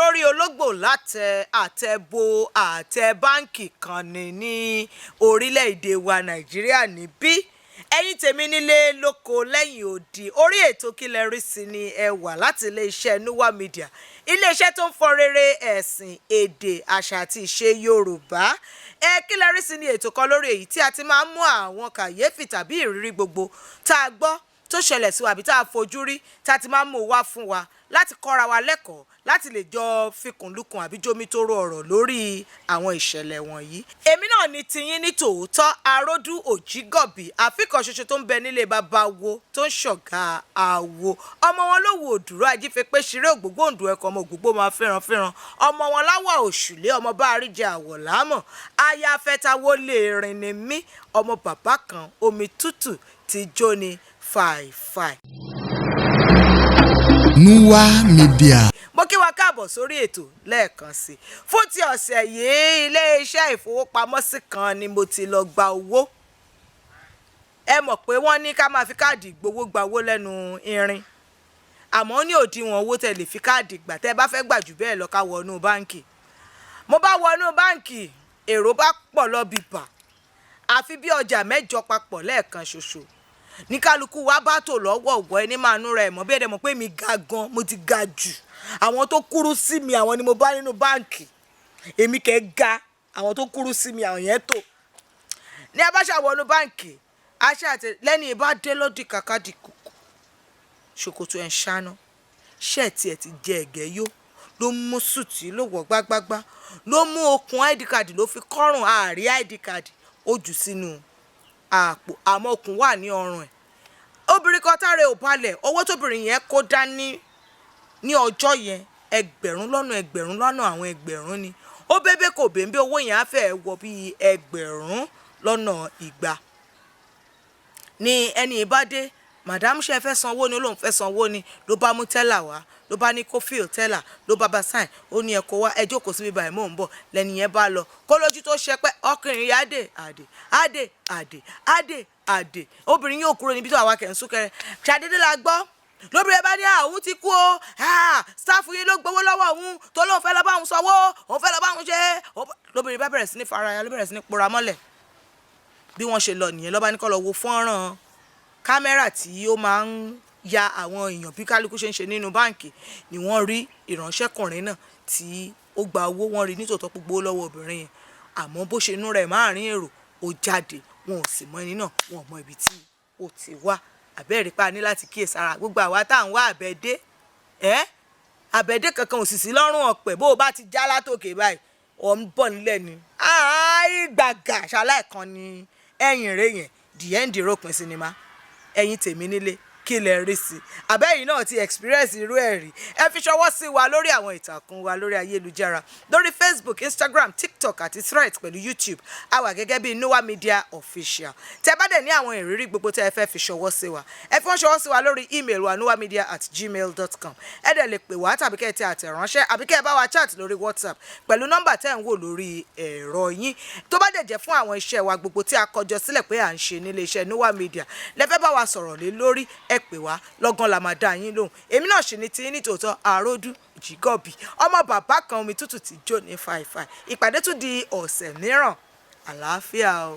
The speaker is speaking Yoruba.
olórí ológbò látẹ àtẹ̀bò àtẹ báǹkì kan ní orílẹ̀-èdè wa Nàìjíríà níbí ẹ̀yin tèmi nílé lóko lẹ́yìn odi orí ètò kílẹ̀ rí sí ni ẹ wà láti iléeṣẹ́ Nuwa Media iléeṣẹ́ tó ń fọ rere ẹ̀sìn èdè àṣà àti ìṣe Yorùbá kílẹ̀ rí sí ni ètò kan lórí èyí tí a ti máa ń mú àwọn kàyéfì tàbí ìrírí gbogbo tá a gbọ́ tó ṣẹlẹ̀ sí wa àbí tá a fojú rí tá a ti máa ń mú wá fún wa láti kọ́ra wa lẹ́kọ̀ọ́ láti lè jọ fikùnlukùn àbí jómitóró ọ̀rọ̀ lórí àwọn ìṣẹ̀lẹ̀ wọ̀nyí. èmi náà ni tiyín ní tòótọ́ aródú òjígọ̀bì àfikàn ṣoṣo tó ń bẹ nílé bàbá wo tó ń ṣọ̀gá àwo ọmọ wọn ló wo òdúró ajífẹ́pẹ́ ṣeré ògbógbòǹdù ẹ̀kọ́ ọmọ ògbógbò máa fẹ́ràn ọmọ wọn láwà òṣùlé ọmọ bá àríjẹ àwọ̀ lámọ̀ aya afẹ́tawó lè rìn ní mí ọmọ bàbá kan omi tútù ti jóni fàìfàì. Nuwa Media. Mo kí wa káàbọ̀ sórí ètò lẹ́ẹ̀kan sí i. Fún ti ọ̀sẹ̀ yìí ilé-iṣẹ́ ìfowópamọ́sí kan ni mo ti lọ gba owó. Ẹ mọ̀ pé wọ́n ní ká máa fi káàdì gbowó gba owó lẹ́nu irin. Àmọ́ ní òdiwọ̀n owó tẹ́ lè fi káàdì gbà tẹ́ bá fẹ́ gbà jù bẹ́ẹ̀ lọ ká wọnú báǹkì. Mo bá wọnú báǹkì èrò bá pọ̀ lọ bìbà. Àfi bí ọjà mẹ́jọ papọ̀ lẹ́ẹ̀kan ṣoṣo. Ní kálukú wa bá tò lọ́wọ́ọ̀wọ́ ẹni máa nú rẹ̀ mọ́ bí ẹ̀dẹ̀ mọ̀ pé mi ga gan mo ti ga jù àwọn tó kúrú sí mi àwọn ni mo bá nínú báǹkì èmi kẹ́ ga àwọn tó kúrú sí mi àwọn yẹn tó ní abáṣà wọnú báǹkì aṣá àti lẹ́ni ìbá dé lódì kàkàdì kùkù ṣòkòtò ẹ̀ ń ṣáná ṣẹ́ẹ̀tì ẹ̀ ti jẹ ẹ̀gẹ́ yó ló mú sùtì ló wọ̀ gbágbágbá ló mú okùn id card ló fi kọ́rùn àárí id card ó jù sínú àpò àmọ́ okùn wà ní ọrùn ẹ̀ obìnrin kan táre ò balẹ̀ owó tóbìnrin yẹn kó dání ní ọjọ́ yẹn ẹgbẹ̀rún lọ́nà àwọn ẹgbẹ̀rún ni ó bébé kò bèbè owó yẹn á fẹ́ wọ bí ẹgbẹ̀rún lọ́nà igba ní ẹni ìbádé madam ṣe fẹ́ sanwó ni olóhùn fẹ́ sanwó ni ló bá mú tẹ́là wá ló bá ní kó fíìl tẹ́là ló bá bá sáìn ó ní ẹ kó wá ẹ jókòó sí bíbá ẹ̀ mò ń bọ̀ lẹ́ni yẹn bá lọ kó lójú tó ṣe pé ọkùnrin yìí àdè obìnrin yóò kúrò níbi tó àwa kẹ̀ ń súnkẹrẹ ṣàdédé la gbọ́ lóbìnrin bá ní òun ti kú o sáfù yín ló gbowó lọ́wọ́ òun tó lóun fẹ́ lọ bá òun sanwó òun fẹ́ lọ bá òun ṣe lóbìnrin bá bẹ̀rẹ̀ sí ní faraya ló bẹ̀rẹ̀ sí ní pora mọ́lẹ̀ bí wọ́n ṣe lọ nìyẹn lọ́ba ní kó lọ wo fọ́nrán kámẹ́rà tí ó máa ń ya àwọn èèyàn bí kálukú ṣe ń ṣe nínú báǹkì ni wọ́n rí ìránṣẹ́kùnrin náà tí ó gba owó wọn rí nítòótọ́ gbogbo lọ́wọ́ obìnrin yẹn àmọ́ bó ṣe inú rẹ̀ máàrin èrò ó jáde wọn ò sì mọ ẹni náà wọn ò mọ ibi tí ó ti wá àbẹ́rẹ́ pa ní láti kíyèsára gbogbo àwa tá à ń wá àbẹ̀dé kankan ò sì sí lọ́rùn ọ̀pẹ̀ bó o bá ti já látòkè báyìí ọ̀ ń bọ̀ nílẹ̀ ni gbàgà ṣaláìkan ni ẹ̀yìn rẹ̀ yẹn the end ropin sinimá ẹ̀yin tèmi nílé kí lẹ rí sí àbẹ́yìn náà ti experience irú ẹ̀ rí ẹ fi ṣọwọ́ sí wa lórí àwọn ìtàkùn wa lórí ayélujára lórí Facebook Instagram TikTok àti Threads pẹ̀lú YouTube a wà gẹ́gẹ́ bí Nuwa Media Official tẹ bá dẹ̀ ní àwọn ìrírí gbogbo tẹ ẹ fẹ́ fi ṣọwọ́ sí wa ẹ fi wọ́n ṣọwọ́ sí wa lórí email wa nuwamedia@gmail.com ẹ dẹ̀ lè pè wá tàbí kẹ́ ẹ tẹ àtẹ̀ránṣẹ́ àbí kẹ́ ẹ bá wa chat lórí WhatsApp pẹ̀lú nọ́mbà tẹ́ ń wò lórí ẹ̀rọ yín tó bá dẹ̀ jẹ́ fún àwọn iṣẹ́ wa gbogbo tí a kọjọ sílẹ̀ pé à ń ṣe nílé iṣẹ́ Nuwa Media lẹ́fẹ́ bá wa sọ̀rọ̀ lé lórí ẹ pè wá lọ́gán la máa dá yín lóhùn èmi náà ṣì ní tí ní tòótọ́ àròdú jìgọ́bì ọmọ bàbá kan omi tútù ti jó ní fàìfàì ìpàdé tún di ọ̀sẹ̀ mìíràn àlàáfíà o.